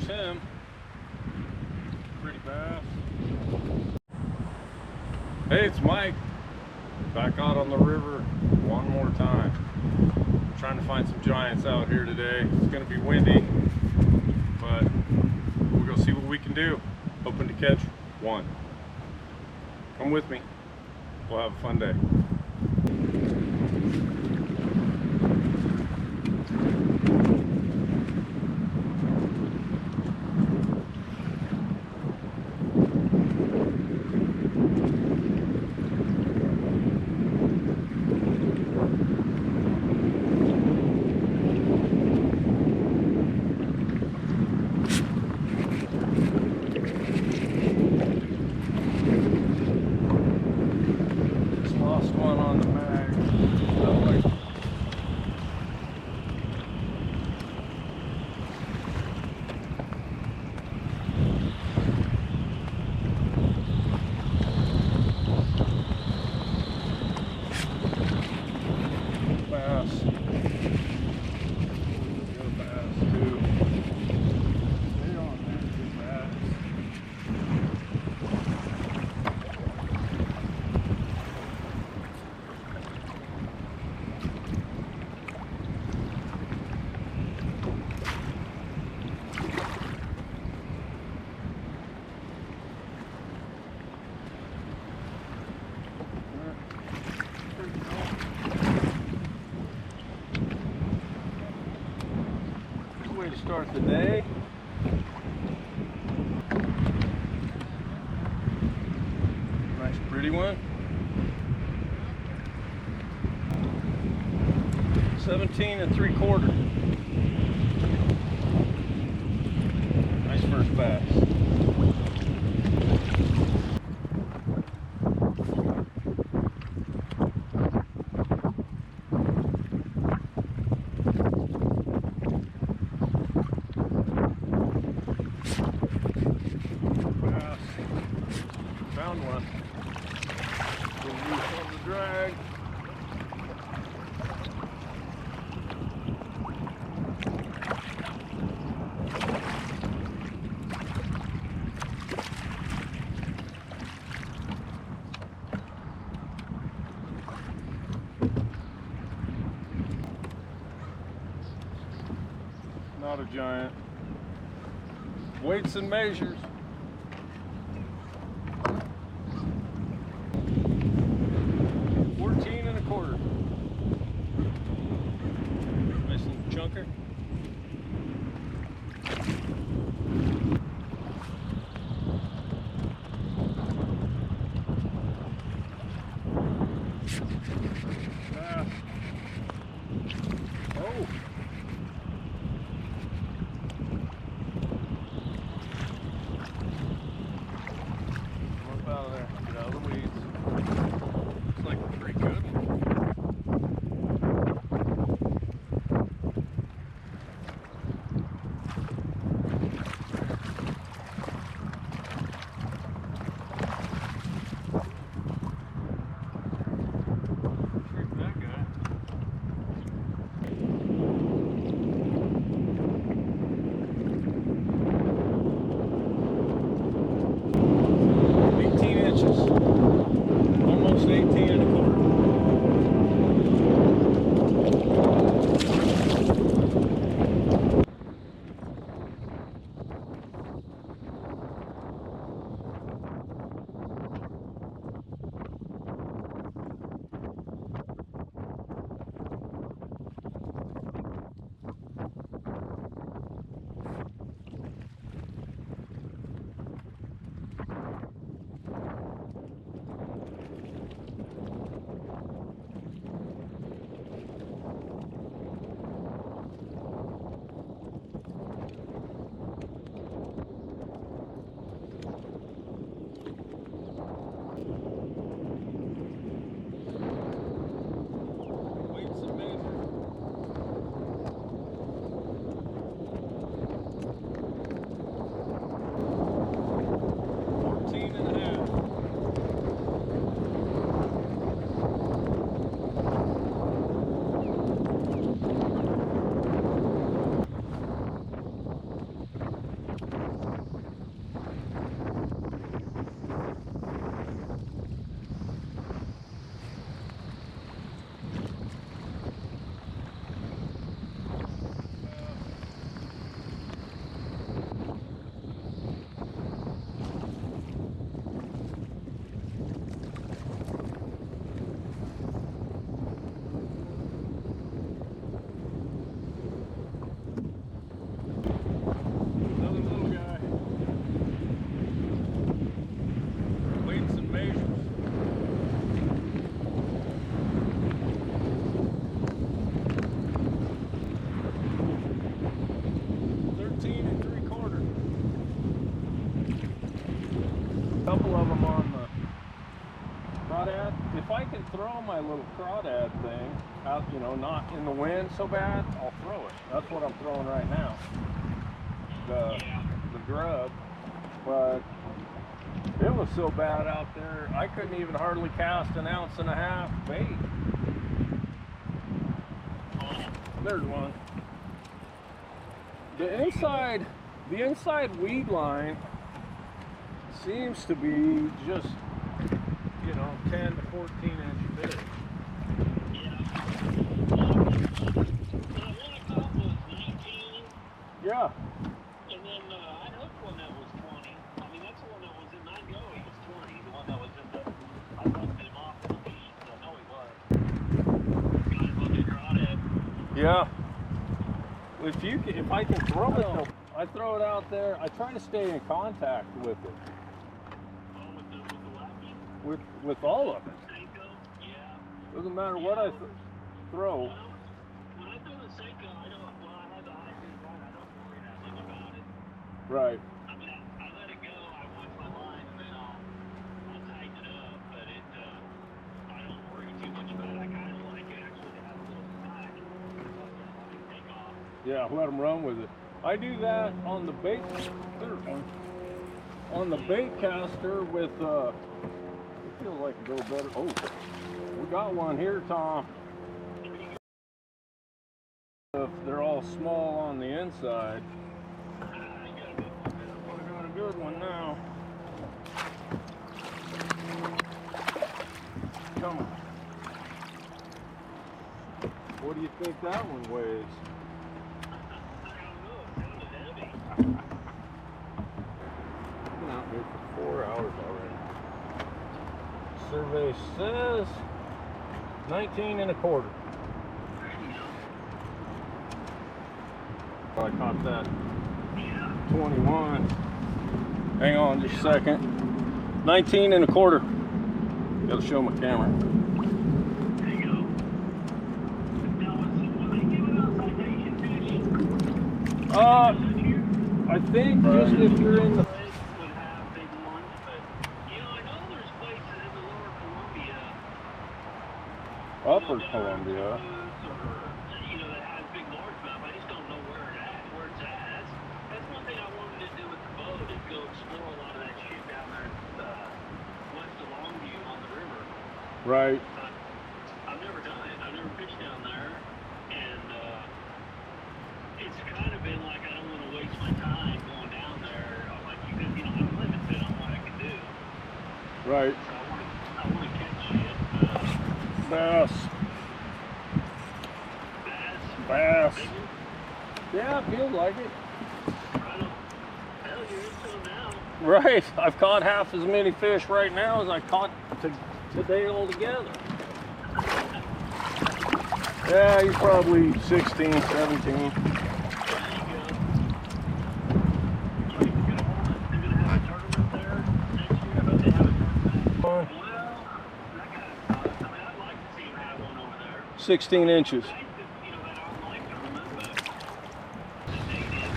There's him. Pretty bass. Hey, it's Mike. Back out on the river one more time. I'm trying to find some giants out here today. It's going to be windy, but we'll go see what we can do. Hoping to catch one. Come with me. We'll have a fun day. Lost one on the mag. Felt like bass. Good bass too. Stay on there, good bass. Good way to start the day. Nice pretty one. 17 3/4. Nice first bass. Found one. Go loose on the drag. Not a giant. Weights and measures. Nice little chunker. Oh! Up out of there. Get out of the weeds. Looks like a pretty good one. That guy. couple of them on the crawdad. If I can throw my little crawdad thing out, you know, not in the wind so bad, I'll throw it. That's what I'm throwing right now. The grub, but it was so bad out there, I couldn't even hardly cast 1.5 ounces bait. There's one. The inside weed line seems to be just, you know, 10 to 14 inch big. Yeah. And then I hooked one that was 20. I mean, that's the one that was in 9 go. He was 20. The one that was in the. I bumped him off the beat, so I know he was. Got him on the crawdad. Yeah. If I can throw it, though, I throw it out there. I try to stay in contact with it. Oh, with the wacky? With all of it. Seiko? Yeah. Doesn't matter what I throw. Well, when I throw the Seiko, I don't. Well, I have the high speed line. I don't worry that much about it. Right. I mean, I let it go. I watch my line, and then I'll tighten it up. But I don't worry too much about it. I kind of like it actually to have a little slack. Take off. Yeah, let them run with it. I do that on the bait. There's one. On the bait caster with. It feels like a little better. Oh, we got one here, Tom. They're all small on the inside. I got a good one now. Come on. What do you think that one weighs? I've been out here for 4 hours already. Survey says 19 1/4. I caught that 21. Hang on just a second. 19 1/4. Gotta show my camera. There you go. Now, was they giving out citation fish? I think just if you're in the Would have big ones, but you know, I know there's places in the lower Columbia, Upper Columbia. you know, that has big largemouth. I just don't know where it's at. That's one thing I wanted to do with the boat is go explore a lot of that shit down there west of Longview on the river. Right. I've never done it. I've never fished down there, and it's kind of been like I don't want to waste my time going down there. I'm like, because you know I'm limited on what I can do. Right. So I want to catch shit. Bass. Bass. Big one? Yeah, feels like it. Right on. Hell, you're into them now. Right. I've caught half as many fish right now as I caught today altogether. Yeah, he's probably 16, 17. There you go. You're gonna have a tournament there next year. I bet they have a tournament. Well, that kind of stuff. I mean, I'd like to see him have one over there. 16 inches. I think that, you know, that online tournament, but that they did.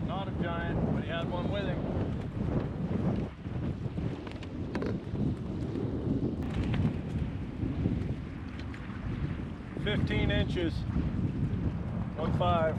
Not a giant, but he had one with him. "15 inches, 1.5.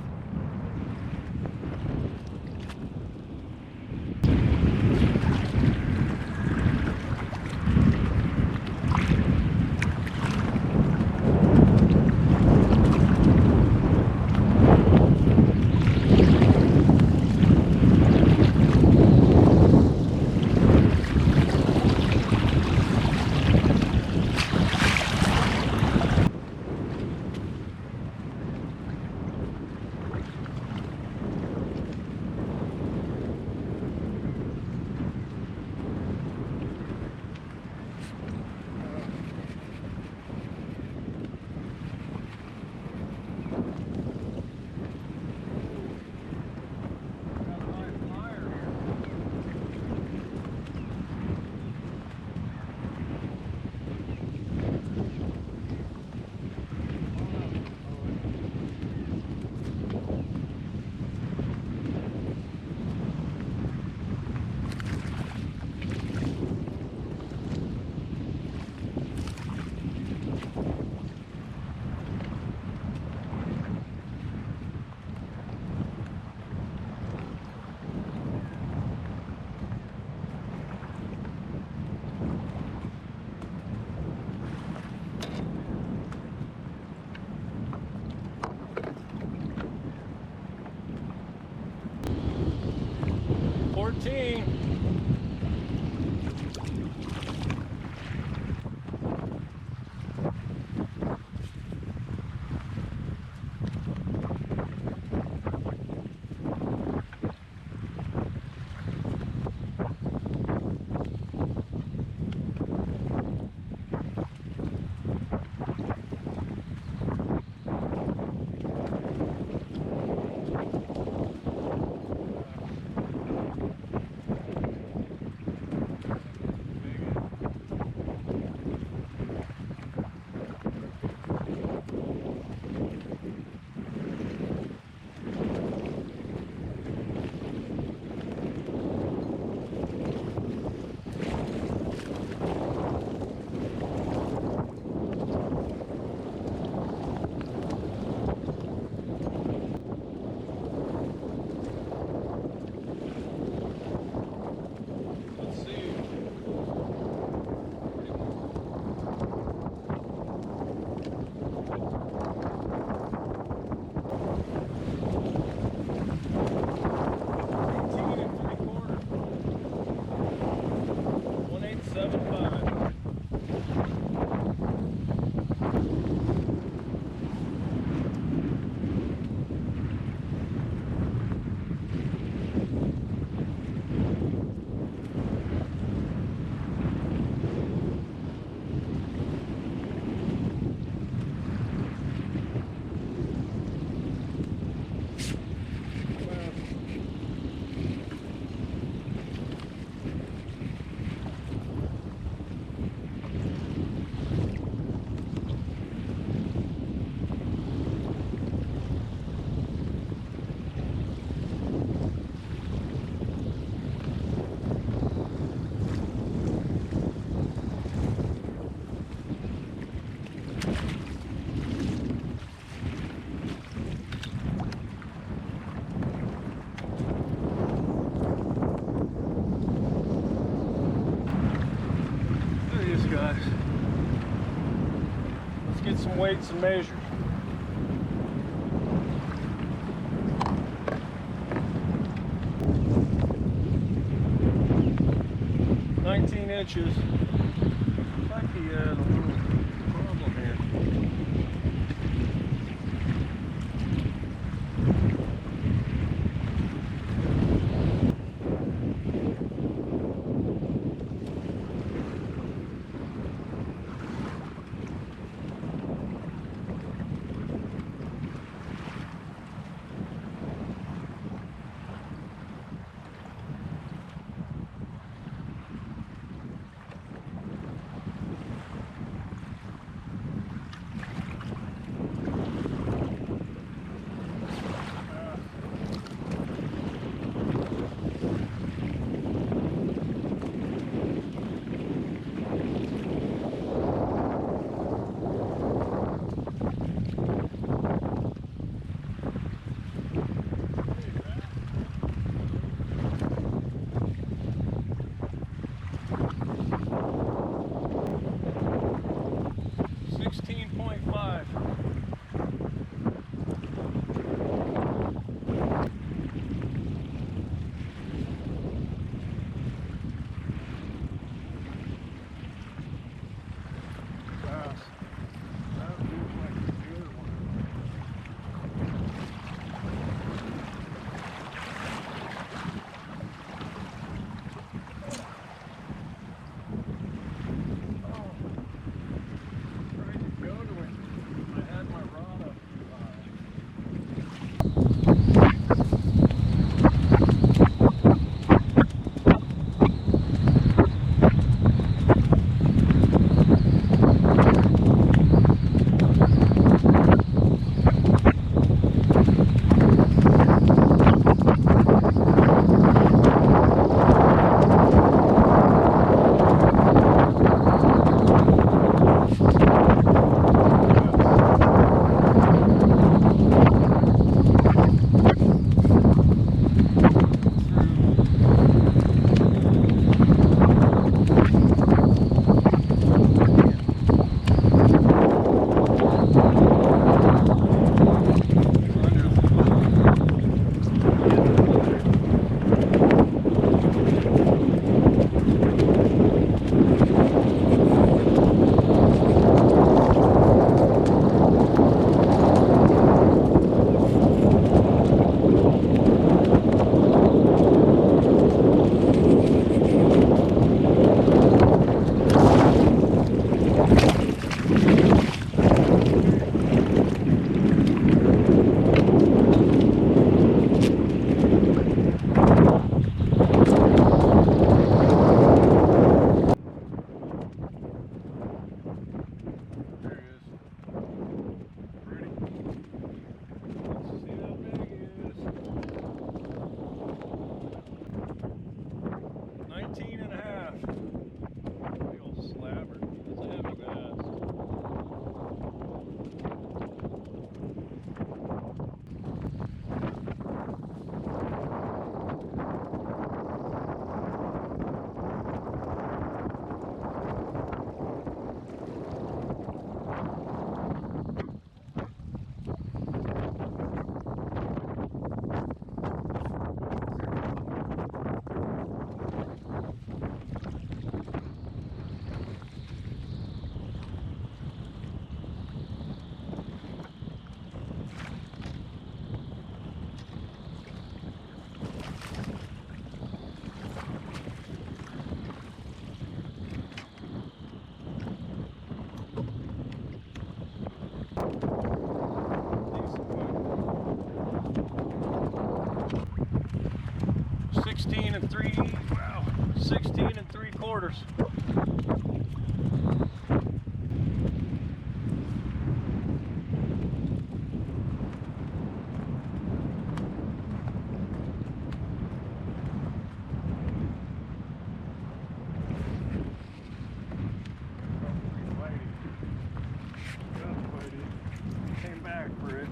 weights and measures. Inches. Might be a little problem here. Wow, 16 3/4. Came back for it.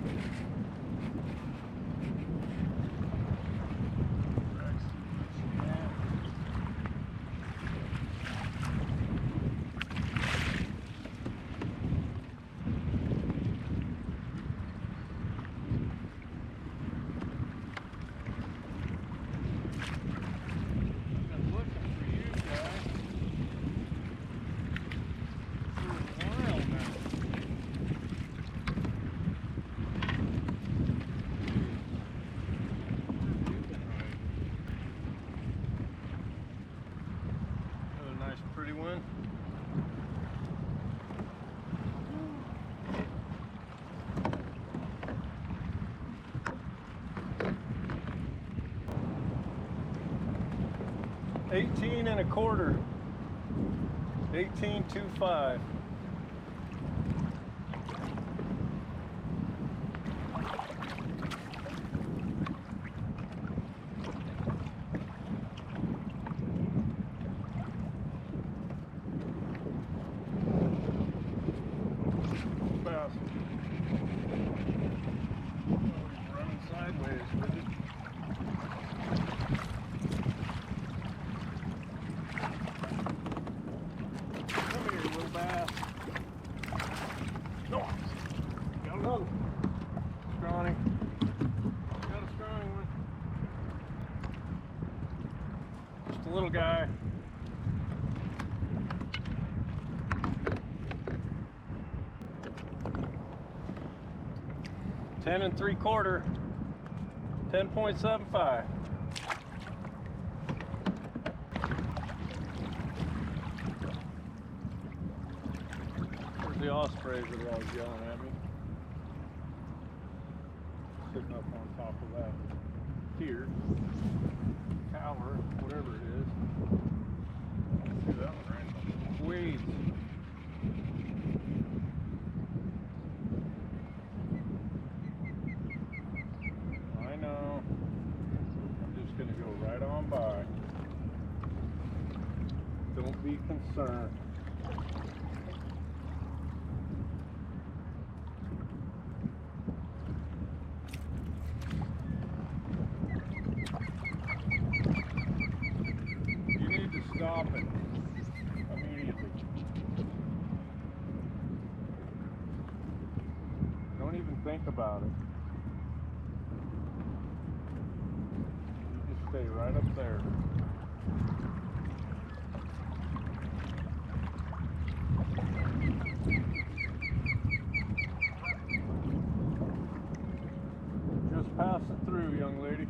18 and a quarter. 18.25. Bass. Oh, he's running sideways with it. Come here, little bass. No. Got another. Scrawny. Got a scrawny one. Just a little guy. Ten and 3/4. 10.75. There's the ospreys that are always yelling at me. Sitting up on top of that pier, tower, whatever it is. See that one right? Weeds. I know. I'm just gonna go right on by. Don't be concerned. You need to stop it immediately. Don't even think about it. You just stay right up there. Just pass it through, young lady.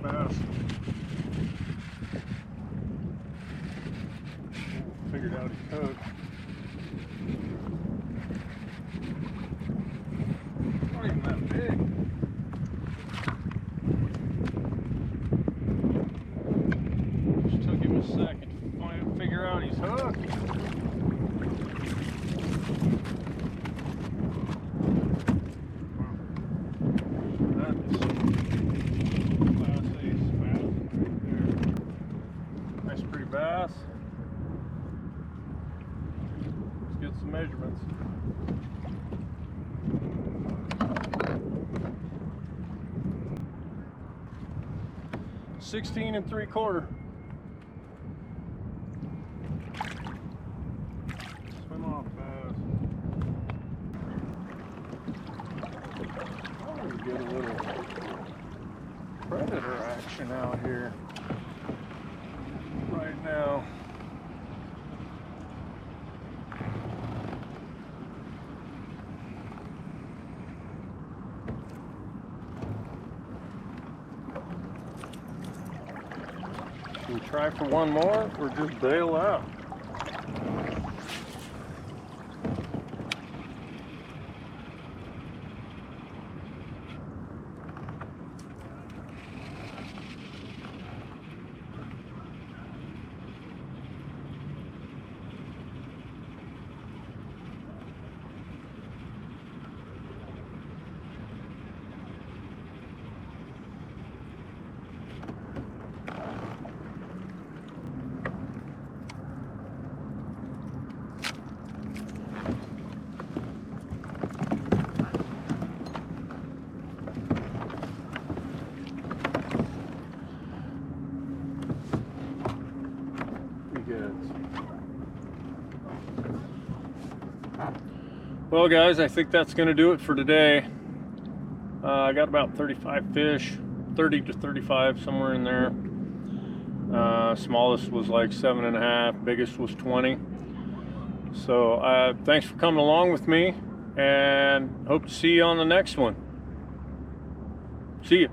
Bass. Figured out he's hooked. Not even that big. Just took him a second to figure out he's hooked. That is some Class A spasm right there. Nice pretty bass. Let's get some measurements. $16 and 3/4. Swim off fast. I want to get a little predator action out here right now. Should we try for one more or just bail out? Well guys, I think that's going to do it for today. I got about 35 fish, 30 to 35, somewhere in there. Smallest was like 7.5, biggest was 20. So thanks for coming along with me, and hope to see you on the next one. See you.